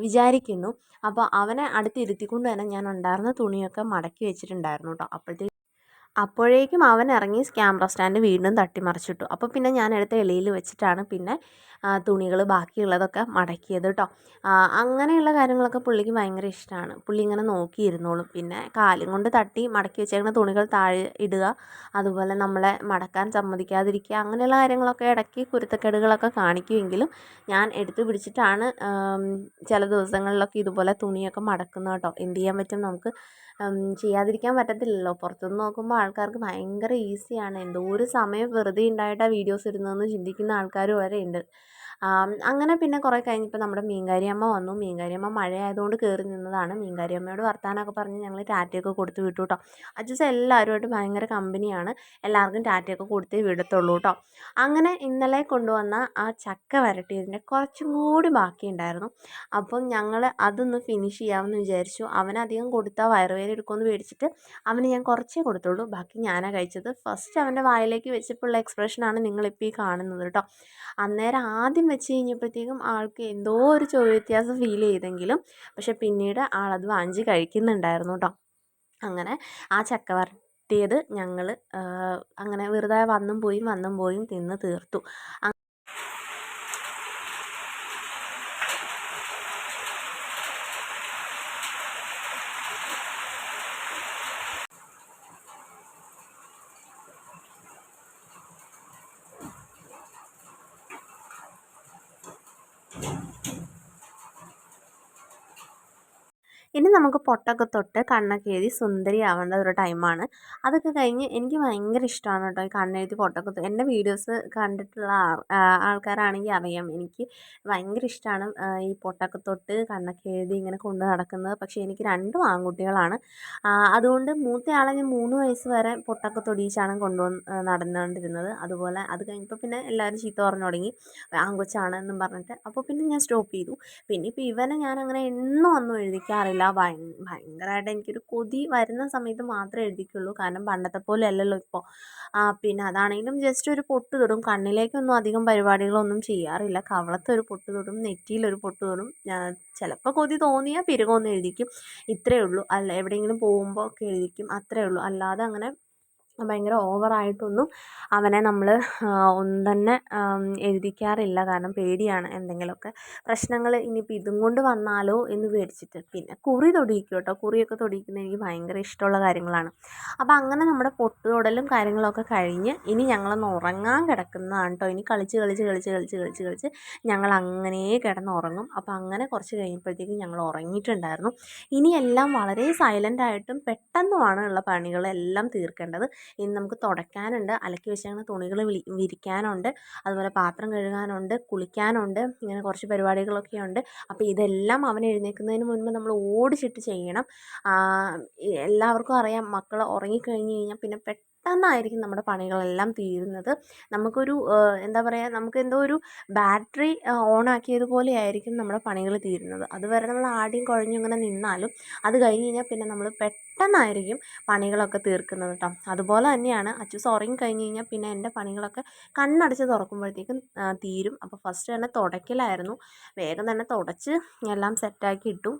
വിചാരിക്കുന്നു. അപ്പോൾ അവനെ അടുത്തിരുത്തിക്കൊണ്ട് തന്നെ ഞാൻ ഉണ്ടായിരുന്ന തുണിയൊക്കെ മടക്കി വെച്ചിട്ടുണ്ടായിരുന്നു കേട്ടോ. അപ്പോഴേക്കും അവൻ ഇറങ്ങി ക്യാമറ സ്റ്റാൻഡ് വീണ്ടും തട്ടിമറിച്ചിട്ടു. അപ്പോൾ പിന്നെ ഞാൻ എടുത്ത എളിയിൽ വെച്ചിട്ടാണ് പിന്നെ തുണികൾ ബാക്കിയുള്ളതൊക്കെ മടക്കിയത് കേട്ടോ. അങ്ങനെയുള്ള കാര്യങ്ങളൊക്കെ പുള്ളിക്ക് ഭയങ്കര ഇഷ്ടമാണ്. പുള്ളി ഇങ്ങനെ നോക്കിയിരുന്നോളും. പിന്നെ കാലും കൊണ്ട് തട്ടി മടക്കി വെച്ചേക്കുന്ന തുണികൾ താഴെ ഇടുക, അതുപോലെ നമ്മളെ മടക്കാൻ സമ്മതിക്കാതിരിക്കുക, അങ്ങനെയുള്ള കാര്യങ്ങളൊക്കെ ഇടയ്ക്ക് കുരുത്തക്കേടുകളൊക്കെ കാണിക്കുമെങ്കിലും ഞാൻ എടുത്തു പിടിച്ചിട്ടാണ് ചില ദിവസങ്ങളിലൊക്കെ ഇതുപോലെ തുണിയൊക്കെ മടക്കുന്നത് കേട്ടോ. എന്ത് ചെയ്യാൻ പറ്റും, നമുക്ക് ചെയ്യാതിരിക്കാൻ പറ്റത്തില്ലല്ലോ. പുറത്തുനിന്ന് നോക്കുമ്പോൾ ആൾക്കാർക്ക് ഭയങ്കര ഈസിയാണ്. എന്തോ ഒരു സമയം വെറുതെ ഉണ്ടായിട്ടാണ് വീഡിയോസ് ഇടുന്നതെന്ന് ചിന്തിക്കുന്ന ആൾക്കാർ വരെ ഉണ്ട്. അങ്ങനെ പിന്നെ കുറേ കഴിഞ്ഞപ്പോൾ നമ്മുടെ മീൻകാരിയമ്മ വന്നു. മീൻകാരിയമ്മ മഴയായതുകൊണ്ട് കയറി നിന്നതാണ്. മീൻകാരിയമ്മയോട് വർത്താനമൊക്കെ പറഞ്ഞ് ഞങ്ങൾ ടാറ്റയൊക്കെ കൊടുത്ത് വിട്ടു കേട്ടോ. അച്ഛൻ എല്ലാവരുമായിട്ട് ഭയങ്കര കമ്പനിയാണ്. എല്ലാവർക്കും ടാറ്റയൊക്കെ കൊടുത്തേ വിടത്തുള്ളൂ കേട്ടോ. അങ്ങനെ ഇന്നലെ കൊണ്ടുവന്ന ആ ചക്ക വരട്ടിയതിൻ്റെ കുറച്ചും കൂടി ബാക്കിയുണ്ടായിരുന്നു. അപ്പം ഞങ്ങൾ അതൊന്ന് ഫിനിഷ് ചെയ്യാമെന്ന് വിചാരിച്ചു. അവനധികം കൊടുത്താൽ വയറുവേദന എടുക്കുമെന്ന് പേടിച്ചിട്ട് അവന് ഞാൻ കുറച്ചേ കൊടുത്തുള്ളൂ. ബാക്കി ഞാനാണ് കഴിച്ചത്. ഫസ്റ്റ് അവൻ്റെ വായിലേക്ക് വെച്ചപ്പോഴുള്ള എക്സ്പ്രഷനാണ് നിങ്ങളിപ്പോൾ ഈ കാണുന്നത് കേട്ടോ. അന്നേരം ആദ്യം വെച്ച് കഴിഞ്ഞപ്പോഴത്തേക്കും ആൾക്ക് എന്തോ ഒരു ചുവ വ്യത്യാസം ഫീൽ ചെയ്തെങ്കിലും പക്ഷെ പിന്നീട് ആളത് വാങ്ങിച്ച് കഴിക്കുന്നുണ്ടായിരുന്നു കേട്ടോ. അങ്ങനെ ആ ചക്ക വരട്ടിയത് ഞങ്ങൾ അങ്ങനെ വെറുതെ വന്നും പോയും തിന്ന് തീർത്തു. ഇനി നമുക്ക് പൊട്ടൊക്കെ തൊട്ട് കണ്ണൊക്കെ എഴുതി സുന്ദരിയാവേണ്ട ഒരു ടൈമാണ്. അതൊക്കെ കഴിഞ്ഞ് എനിക്ക് ഭയങ്കര ഇഷ്ടമാണ് കേട്ടോ ഈ കണ്ണെഴുതി പൊട്ടൊക്കെ എൻ്റെ വീഡിയോസ് കണ്ടിട്ടുള്ള ആൾക്കാരാണെങ്കിൽ അറിയാം എനിക്ക് ഭയങ്കര ഇഷ്ടമാണ് ഈ പൊട്ടൊക്കെ തൊട്ട് കണ്ണൊക്കെ എഴുതി ഇങ്ങനെ കൊണ്ട് നടക്കുന്നത്. പക്ഷേ എനിക്ക് 2 ആൺകുട്ടികളാണ്. അതുകൊണ്ട് മൂത്തയാളെ ഞാൻ 3 വയസ്സ് വരെ പൊട്ടൊക്കെ തൊടിയിച്ചാണ് നടന്നുകൊണ്ടിരുന്നത്. അതുപോലെ അത് കഴിഞ്ഞപ്പോൾ പിന്നെ എല്ലാവരും ചീത്ത പറഞ്ഞു തുടങ്ങി, ആൺകൊച്ചാണെന്നും പറഞ്ഞിട്ട്. അപ്പോൾ പിന്നെ ഞാൻ സ്റ്റോപ്പ് ചെയ്തു. പിന്നെ ഇപ്പോൾ ഇവനെ ഞാനങ്ങനെ എന്നും ഒന്നും എഴുതിക്കാറില്ല. ഭയങ്കരമായിട്ട് എനിക്കൊരു കൊതി വരുന്ന സമയത്ത് മാത്രമേ എഴുതിക്കുള്ളൂ. കാരണം പണ്ടത്തെ പോലെ അല്ലല്ലോ ഇപ്പോൾ. പിന്നെ അതാണെങ്കിലും ജസ്റ്റ് ഒരു പൊട്ട് തൊടും. കണ്ണിലേക്കൊന്നും അധികം പരിപാടികളൊന്നും ചെയ്യാറില്ല. കവളത്തൊരു പൊട്ട് തൊടും, നെറ്റിയിലൊരു പൊട്ട് തൊടും. ചിലപ്പോൾ കൊതി തോന്നിയാൽ പിരുകമൊന്നും എഴുതിക്കും. ഇത്രയേ ഉള്ളൂ. അല്ല എവിടെയെങ്കിലും പോകുമ്പോൾ ഒക്കെ എഴുതിക്കും, അത്രയേ ഉള്ളൂ. അല്ലാതെ അങ്ങനെ ഭയങ്കര ഓവറായിട്ടൊന്നും അവനെ നമ്മൾ ഒന്നും തന്നെ എഴുതിക്കാറില്ല. കാരണം പേടിയാണ് എന്തെങ്കിലുമൊക്കെ പ്രശ്നങ്ങൾ ഇനിയിപ്പോൾ ഇതും കൊണ്ട് വന്നാലോ എന്ന് പേടിച്ചിട്ട്. പിന്നെ കുറി തൊടിയിക്കും കേട്ടോ. കുറിയൊക്കെ തൊടിയിക്കുന്നത് എനിക്ക് ഭയങ്കര ഇഷ്ടമുള്ള കാര്യങ്ങളാണ്. അപ്പോൾ അങ്ങനെ നമ്മുടെ പൊട്ട് തൊടലും കാര്യങ്ങളൊക്കെ കഴിഞ്ഞ് ഇനി ഞങ്ങളൊന്ന് ഉറങ്ങാൻ കിടക്കുന്നതാണ് കേട്ടോ. ഇനി കളിച്ച് ഞങ്ങൾ അങ്ങനെ കിടന്നുറങ്ങും. അപ്പോൾ അങ്ങനെ കുറച്ച് കഴിഞ്ഞപ്പോഴത്തേക്കും ഞങ്ങൾ ഉറങ്ങിയിട്ടുണ്ടായിരുന്നു. ഇനിയെല്ലാം വളരെ സൈലൻ്റായിട്ടും പെട്ടെന്നുമാണ് ഉള്ള പണികളെല്ലാം തീർക്കേണ്ടത്. ഇനി നമുക്ക് തുടയ്ക്കാനുണ്ട്, അലക്കി വെച്ചേക്കുന്ന തുണികൾ വിരിക്കാനുണ്ട്, അതുപോലെ പാത്രം കഴുകാനുണ്ട്, കുളിക്കാനുണ്ട്, ഇങ്ങനെ കുറച്ച് പരിപാടികളൊക്കെയുണ്ട്. അപ്പോൾ ഇതെല്ലാം അവൻ എഴുന്നേൽക്കുന്നതിന് മുൻപ് നമ്മൾ ഓടിച്ചിട്ട് ചെയ്യണം. എല്ലാവർക്കും അറിയാം, മക്കൾ ഉറങ്ങിക്കഴിഞ്ഞ് കഴിഞ്ഞാൽ പിന്നെ പെട്ടെന്നായിരിക്കും നമ്മുടെ പണികളെല്ലാം തീരുന്നത്. നമുക്കൊരു എന്താ പറയുക, നമുക്ക് എന്തോ ഒരു ബാറ്ററി ഓണാക്കിയതുപോലെ ആയിരിക്കും നമ്മുടെ പണികൾ തീരുന്നത്. അതുവരെ നമ്മൾ ആദ്യം കുഴഞ്ഞു ഇങ്ങനെ നിന്നാലും അത് കഴിഞ്ഞ് കഴിഞ്ഞാൽ പിന്നെ നമ്മൾ പെട്ടെന്നായിരിക്കും പണികളൊക്കെ തീർക്കുന്നത് കേട്ടോ. അതുപോലെ തന്നെയാണ് അച്ചൂസ് ഉറങ്ങി കഴിഞ്ഞ് കഴിഞ്ഞാൽ പിന്നെ എൻ്റെ പണികളൊക്കെ കണ്ണടച്ച് തുറക്കുമ്പോഴത്തേക്കും തീരും. അപ്പോൾ ഫസ്റ്റ് തന്നെ തുടയ്ക്കലായിരുന്നു. വേഗം തന്നെ തുടച്ച് എല്ലാം സെറ്റാക്കി ഇട്ടു.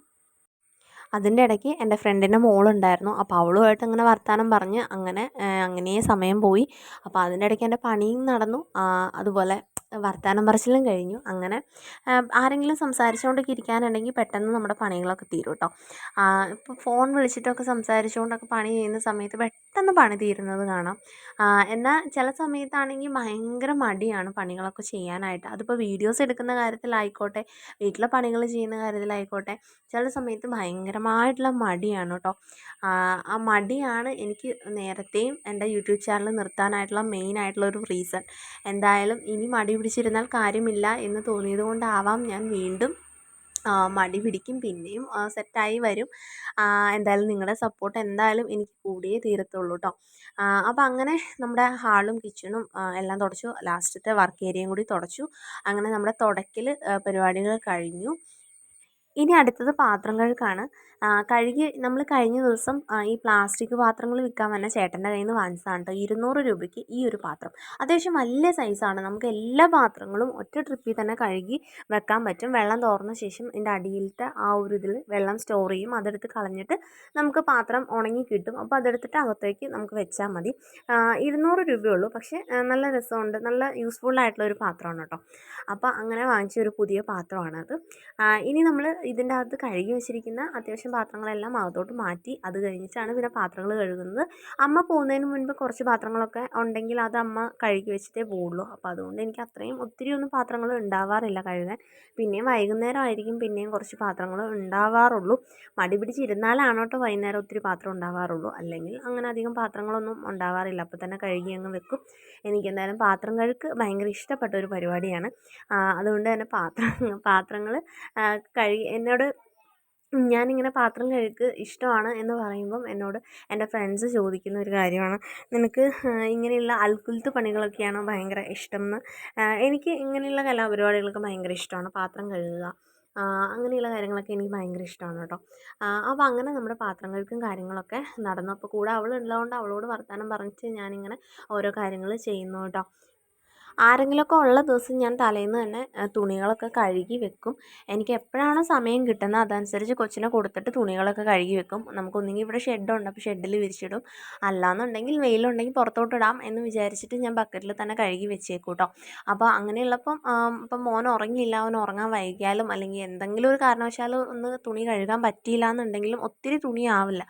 അതിൻ്റെ ഇടയ്ക്ക് എൻ്റെ ഫ്രണ്ടിൻ്റെ മോളുണ്ടായിരുന്നു. അപ്പോൾ അവളുമായിട്ട് അങ്ങനെ വർത്താനം പറഞ്ഞ് അങ്ങനെ സമയം പോയി. അപ്പോൾ അതിൻ്റെ ഇടയ്ക്ക് എൻ്റെ പണിയും നടന്നു, അതുപോലെ വർത്താനം പറച്ചിലും കഴിഞ്ഞു. അങ്ങനെ ആരെങ്കിലും സംസാരിച്ചുകൊണ്ടൊക്കെ ഇരിക്കാനുണ്ടെങ്കിൽ പെട്ടെന്ന് നമ്മുടെ പണികളൊക്കെ തീരും കേട്ടോ. ഇപ്പോൾ ഫോൺ വിളിച്ചിട്ടൊക്കെ സംസാരിച്ചുകൊണ്ടൊക്കെ പണി ചെയ്യുന്ന സമയത്ത് പെട്ടെന്ന് പണി തീരുന്നത് കാണാം. എന്നാൽ ചില സമയത്താണെങ്കിൽ ഭയങ്കര മടിയാണ് പണികളൊക്കെ ചെയ്യാനായിട്ട്. അതിപ്പോൾ വീഡിയോസ് എടുക്കുന്ന കാര്യത്തിലായിക്കോട്ടെ, വീട്ടിലെ പണികൾ ചെയ്യുന്ന കാര്യത്തിലായിക്കോട്ടെ, ചില സമയത്ത് ഭയങ്കരമായിട്ടുള്ള മടിയാണ് കേട്ടോ. ആ മടിയാണ് എനിക്ക് നേരത്തെയും എൻ്റെ യൂട്യൂബ് ചാനൽ നിർത്താനായിട്ടുള്ള മെയിനായിട്ടുള്ളൊരു റീസൺ. എന്തായാലും ഇനി മടി പിടിച്ചിരുന്നാൽ കാര്യമില്ല എന്ന് തോന്നിയത് കൊണ്ടാവാം ഞാൻ വീണ്ടും മടി പിടിക്കും, പിന്നെയും സെറ്റായി വരും. എന്തായാലും നിങ്ങളുടെ സപ്പോർട്ട് എന്തായാലും എനിക്ക് കൂടിയേ തീരത്തുള്ളൂ കേട്ടോ. അപ്പോൾ അങ്ങനെ നമ്മുടെ ഹാളും കിച്ചണും എല്ലാം തുടച്ചു. ലാസ്റ്റത്തെ വർക്ക് ഏരിയയും കൂടി തുടച്ചു. അങ്ങനെ നമ്മുടെ തുടയ്ക്കൽ പരിപാടികൾ കഴിഞ്ഞു. ഇനി അടുത്തത് പാത്രം കഴുകാണ്. കഴുകി നമ്മൾ കഴിഞ്ഞ ദിവസം ഈ പ്ലാസ്റ്റിക് പാത്രങ്ങൾ വിൽക്കാൻ വന്ന ചേട്ടൻ്റെ കയ്യിൽ നിന്ന് വാങ്ങിച്ചതാണ് കേട്ടോ. 200 രൂപയ്ക്ക് ഈ ഒരു പാത്രം. അത്യാവശ്യം വലിയ സൈസാണ്. നമുക്ക് എല്ലാ പാത്രങ്ങളും ഒറ്റ ട്രിപ്പിൽ തന്നെ കഴുകി വെക്കാൻ പറ്റും. വെള്ളം തോർന്ന ശേഷം ഇതിൻ്റെ അടിയിലത്തെ ആ ഒരു ഇതിൽ വെള്ളം സ്റ്റോർ ചെയ്യും. അതെടുത്ത് കളഞ്ഞിട്ട് നമുക്ക് പാത്രം ഉണങ്ങി കിട്ടും. അപ്പോൾ അതെടുത്തിട്ട് അകത്തേക്ക് നമുക്ക് വെച്ചാൽ മതി. 200 രൂപയുള്ളൂ. പക്ഷേ നല്ല രസമുണ്ട്, നല്ല യൂസ്ഫുള്ളായിട്ടുള്ള ഒരു പാത്രമാണ് കേട്ടോ. അപ്പോൾ അങ്ങനെ വാങ്ങിച്ച ഒരു പുതിയ പാത്രമാണത്. ഇനി നമ്മൾ ഇതിൻ്റെ അകത്ത് കഴുകി വെച്ചിരിക്കുന്ന അത്യാവശ്യം പാത്രങ്ങളെല്ലാം അകത്തോട്ട് മാറ്റി അത് കഴിഞ്ഞിട്ടാണ് പിന്നെ പാത്രങ്ങൾ കഴുകുന്നത്. അമ്മ പോകുന്നതിന് മുൻപ് കുറച്ച് പാത്രങ്ങളൊക്കെ ഉണ്ടെങ്കിൽ അത് അമ്മ കഴുകി വെച്ചിട്ടേ പോവുള്ളൂ. അപ്പോൾ അതുകൊണ്ട് എനിക്ക് അത്രയും ഒത്തിരി ഒന്നും പാത്രങ്ങൾ ഉണ്ടാവാറില്ല കഴുകാൻ. പിന്നെയും വൈകുന്നേരം ആയിരിക്കും പിന്നെയും കുറച്ച് പാത്രങ്ങൾ ഉണ്ടാവാറുള്ളൂ. മടി പിടിച്ചിരുന്നാലാണ് കേട്ടോ വൈകുന്നേരം ഒത്തിരി പാത്രം ഉണ്ടാവാറുള്ളൂ. അല്ലെങ്കിൽ അങ്ങനെ അധികം പാത്രങ്ങളൊന്നും ഉണ്ടാവാറില്ല. അപ്പോൾ തന്നെ കഴുകി അങ്ങ് വെക്കും. എനിക്കെന്തായാലും പാത്രം കഴുക്ക് ഭയങ്കര ഇഷ്ടപ്പെട്ട ഒരു പരിപാടിയാണ്. അതുകൊണ്ട് തന്നെ പാത്രങ്ങൾ എന്നോട് ഞാനിങ്ങനെ പാത്രം കഴുക്ക് ഇഷ്ടമാണ് എന്ന് പറയുമ്പം എന്നോട് എൻ്റെ ഫ്രണ്ട്സ് ചോദിക്കുന്ന ഒരു കാര്യമാണ്, നിനക്ക് ഇങ്ങനെയുള്ള അൽക്കുലത്ത് പണികളൊക്കെയാണോ ഭയങ്കര ഇഷ്ടം എന്ന്. എനിക്ക് ഇങ്ങനെയുള്ള കലാപരിപാടികളൊക്കെ ഭയങ്കര ഇഷ്ടമാണ്. പാത്രം കഴുകുക, അങ്ങനെയുള്ള കാര്യങ്ങളൊക്കെ എനിക്ക് ഭയങ്കര ഇഷ്ടമാണ് കേട്ടോ. അപ്പോൾ അങ്ങനെ നമ്മുടെ പാത്രം കഴുക്കും കാര്യങ്ങളൊക്കെ നടന്നു. അപ്പോൾ കൂടെ അവളുള്ളതുകൊണ്ട് അവളോട് വർത്തമാനം പറഞ്ഞിട്ട് ഞാനിങ്ങനെ ഓരോ കാര്യങ്ങൾ ചെയ്യുന്നു കേട്ടോ. ആരെങ്കിലുമൊക്കെ ഉള്ള ദിവസം ഞാൻ തലേന്ന് തന്നെ തുണികളൊക്കെ കഴുകി വെക്കും. എനിക്ക് എപ്പോഴാണോ സമയം കിട്ടുന്നത് അതനുസരിച്ച് കൊച്ചിനെ കൊടുത്തിട്ട് തുണികളൊക്കെ കഴുകി വെക്കും. നമുക്കൊന്നെങ്കിൽ ഇവിടെ ഷെഡുണ്ട്, അപ്പോൾ ഷെഡിൽ വിരിച്ചിടും. അല്ലാന്നുണ്ടെങ്കിൽ വെയിലുണ്ടെങ്കിൽ പുറത്തോട്ടിടാം എന്ന് വിചാരിച്ചിട്ട് ഞാൻ ബക്കറ്റിൽ തന്നെ കഴുകി വെച്ചേക്കും കേട്ടോ. അപ്പോൾ അങ്ങനെയുള്ളപ്പം ഇപ്പം മോൻ ഉറങ്ങിയില്ല, അവൻ ഉറങ്ങാൻ വൈകിയാലും അല്ലെങ്കിൽ എന്തെങ്കിലും ഒരു കാരണവശാലും ഒന്ന് തുണി കഴുകാൻ പറ്റിയില്ല എന്നുണ്ടെങ്കിലും ഒത്തിരി തുണി ആവില്ല.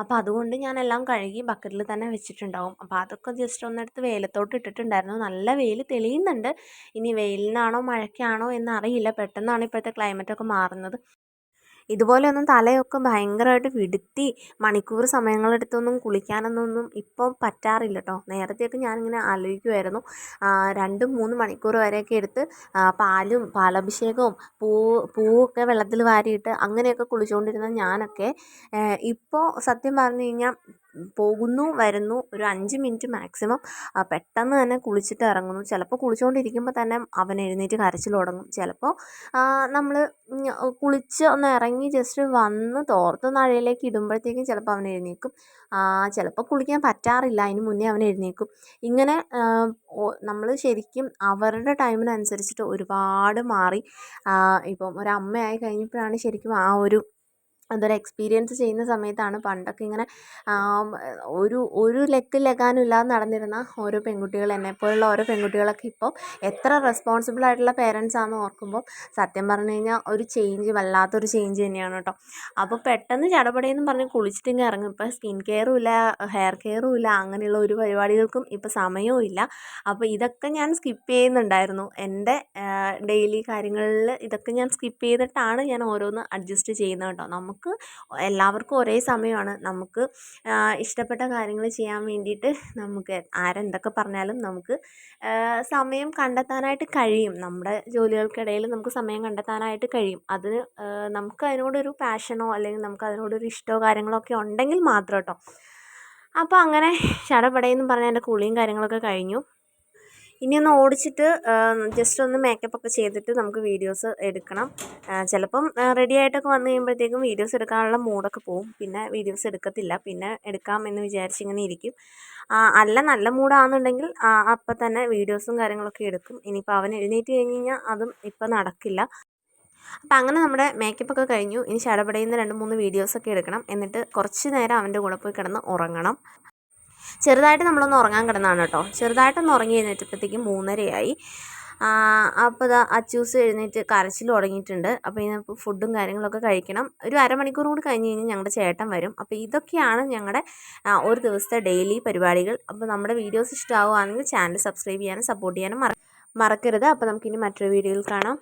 അപ്പോൾ അതുകൊണ്ട് ഞാനെല്ലാം കഴുകി ബക്കറ്റിൽ തന്നെ വെച്ചിട്ടുണ്ടാവും. അപ്പോൾ അതൊക്കെ ജസ്റ്റ് ഒന്നെടുത്ത് വെയിലത്തോട്ട് ഇട്ടിട്ടുണ്ടായിരുന്നു. നല്ല വെയിൽ തെളിയുന്നുണ്ട്. ഇനി വെയിലിനാണോ മഴയ്ക്കാണോ എന്നറിയില്ല. പെട്ടെന്നാണ് ഇപ്പോഴത്തെ ക്ലൈമറ്റൊക്കെ മാറുന്നത്. ഇതുപോലെയൊന്നും തലയൊക്കെ ഭയങ്കരമായിട്ട് വിടുത്തി മണിക്കൂർ സമയങ്ങളെടുത്തൊന്നും കുളിക്കാനൊന്നും ഇപ്പോൾ പറ്റാറില്ല കേട്ടോ. നേരത്തെയൊക്കെ ഞാനിങ്ങനെ ആലോചിക്കുമായിരുന്നു, 2-3 മണിക്കൂർ വരെയൊക്കെ എടുത്ത് പാലഭിഷേകവും പൂവൊക്കെ വെള്ളത്തിൽ വാരിയിട്ട് അങ്ങനെയൊക്കെ കുളിച്ചുകൊണ്ടിരുന്ന ഞാനൊക്കെ ഇപ്പോൾ സത്യം പറഞ്ഞു കഴിഞ്ഞാൽ പോകുന്നു വരുന്നു ഒരു 5 മിനിറ്റ് മാക്സിമം പെട്ടെന്ന് തന്നെ കുളിച്ചിട്ട് ഇറങ്ങുന്നു. ചിലപ്പോൾ കുളിച്ചുകൊണ്ടിരിക്കുമ്പോൾ തന്നെ അവൻ എഴുന്നേറ്റ് കരച്ചിൽ തുടങ്ങും. ചിലപ്പോൾ നമ്മൾ കുളിച്ച് ഒന്ന് ഇറങ്ങി ജസ്റ്റ് വന്ന് തോർത്തൊന്ന് അഴയിലേക്ക് ഇടുമ്പോഴത്തേക്കും ചിലപ്പോൾ അവൻ എഴുന്നേൽക്കും. ചിലപ്പോൾ കുളിക്കാൻ പറ്റാറില്ല, അതിന് മുന്നേ അവൻ എഴുന്നേൽക്കും. ഇങ്ങനെ നമ്മൾ ശരിക്കും അവരുടെ ടൈമിനനുസരിച്ചിട്ട് ഒരുപാട് മാറി. ഇപ്പം ഒരമ്മയായി കഴിഞ്ഞപ്പോഴാണ് ശരിക്കും ആ ഒരു അതൊരു എക്സ്പീരിയൻസ് ചെയ്യുന്ന സമയത്താണ് പണ്ടൊക്കെ ഇങ്ങനെ ഒരു ലക്കും ലഗാനും ഇല്ലാതെ നടന്നിരുന്ന ഓരോ പെൺകുട്ടികൾ, എന്നെപ്പോലുള്ള ഓരോ പെൺകുട്ടികളൊക്കെ ഇപ്പോൾ എത്ര റെസ്പോൺസിബിൾ ആയിട്ടുള്ള പേരൻസ് ആണെന്ന് ഓർക്കുമ്പോൾ സത്യം പറഞ്ഞു കഴിഞ്ഞാൽ ഒരു ചേഞ്ച്, വല്ലാത്തൊരു ചേഞ്ച് തന്നെയാണ് കേട്ടോ. അപ്പോൾ പെട്ടെന്ന് ചടപടയെന്നും പറഞ്ഞ് കുളിച്ചിട്ടിങ്ങ് ഇറങ്ങും. ഇപ്പോൾ സ്കിൻ കെയറും ഇല്ല, ഹെയർ കെയറും ഇല്ല, അങ്ങനെയുള്ള ഒരു പരിപാടികൾക്കും ഇപ്പോൾ സമയവും ഇല്ല. അപ്പോൾ ഇതൊക്കെ ഞാൻ സ്കിപ്പ് ചെയ്യുന്നുണ്ടായിരുന്നു. എൻ്റെ ഡെയിലി കാര്യങ്ങളിൽ ഇതൊക്കെ ഞാൻ സ്കിപ്പ് ചെയ്തിട്ടാണ് ഞാൻ ഓരോന്ന് അഡ്ജസ്റ്റ് ചെയ്യുന്നത് കേട്ടോ. നമുക്ക് എല്ലാവർക്കും ഒരേ സമയമാണ്. നമുക്ക് ഇഷ്ടപ്പെട്ട കാര്യങ്ങൾ ചെയ്യാൻ വേണ്ടിയിട്ട് നമുക്ക് ആരെന്തൊക്കെ പറഞ്ഞാലും നമുക്ക് സമയം കണ്ടെത്താനായിട്ട് കഴിയും. നമ്മുടെ ജോലികൾക്കിടയിൽ നമുക്ക് സമയം കണ്ടെത്താനായിട്ട് കഴിയും. അതിന് നമുക്ക് അതിനോടൊരു പാഷനോ അല്ലെങ്കിൽ നമുക്ക് അതിനോടൊരു ഇഷ്ടമോ കാര്യങ്ങളോ ഒക്കെ ഉണ്ടെങ്കിൽ മാത്രം കേട്ടോ. അപ്പോൾ അങ്ങനെ ചടപടയെന്നും പറഞ്ഞാൽ എൻ്റെ കുളിയും കാര്യങ്ങളൊക്കെ കഴിഞ്ഞു. ഇനി ഒന്ന് ഓടിച്ചിട്ട് ജസ്റ്റ് ഒന്ന് മേക്കപ്പൊക്കെ ചെയ്തിട്ട് നമുക്ക് വീഡിയോസ് എടുക്കണം. ചിലപ്പം റെഡി ആയിട്ടൊക്കെ വന്നു കഴിയുമ്പോഴത്തേക്കും വീഡിയോസ് എടുക്കാനുള്ള മൂഡൊക്കെ പോവും. പിന്നെ വീഡിയോസ് എടുക്കത്തില്ല. പിന്നെ എടുക്കാം എന്ന് വിചാരിച്ചിങ്ങനെ ഇരിക്കും. അല്ല നല്ല മൂഡാണെന്നുണ്ടെങ്കിൽ അപ്പം തന്നെ വീഡിയോസും കാര്യങ്ങളൊക്കെ എടുക്കും. ഇനിയിപ്പോൾ അവൻ എഴുന്നേറ്റ് കഴിഞ്ഞ് കഴിഞ്ഞാൽ അതും ഇപ്പം നടക്കില്ല. അപ്പം അങ്ങനെ നമ്മുടെ മേക്കപ്പൊക്കെ കഴിഞ്ഞു. ഇനി ചടപടയുന്ന 2-3 വീഡിയോസൊക്കെ എടുക്കണം. എന്നിട്ട് കുറച്ച് നേരം അവൻ്റെ കൂടെ പോയി കിടന്ന് ഉറങ്ങണം. ചെറുതായിട്ട് നമ്മളൊന്ന് ഉറങ്ങാൻ കിടന്നതാണ് കേട്ടോ. ചെറുതായിട്ടൊന്ന് ഉറങ്ങി എഴുന്നേറ്റപ്പോഴത്തേക്കും 3:30 അപ്പോൾ ഇതാ അച്ചൂസ് എഴുന്നേറ്റ് കരച്ചിൽ തുടങ്ങിയിട്ടുണ്ട്. അപ്പോൾ ഇതിനപ്പോൾ ഫുഡും കാര്യങ്ങളൊക്കെ കഴിക്കണം. ഒരു അരമണിക്കൂർ കൂടി കഴിഞ്ഞ് കഴിഞ്ഞാൽ ഞങ്ങളുടെ ചേട്ടൻ വരും. അപ്പോൾ ഇതൊക്കെയാണ് ഞങ്ങളുടെ ഒരു ദിവസത്തെ ഡെയിലി പരിപാടികൾ. അപ്പോൾ നമ്മുടെ വീഡിയോസ് ഇഷ്ടമാവുകയാണെങ്കിൽ ചാനൽ സബ്സ്ക്രൈബ് ചെയ്യാനും സപ്പോർട്ട് ചെയ്യാനും മറക്കരുത്. അപ്പോൾ നമുക്കിനി മറ്റൊരു വീഡിയോയിൽ കാണാം.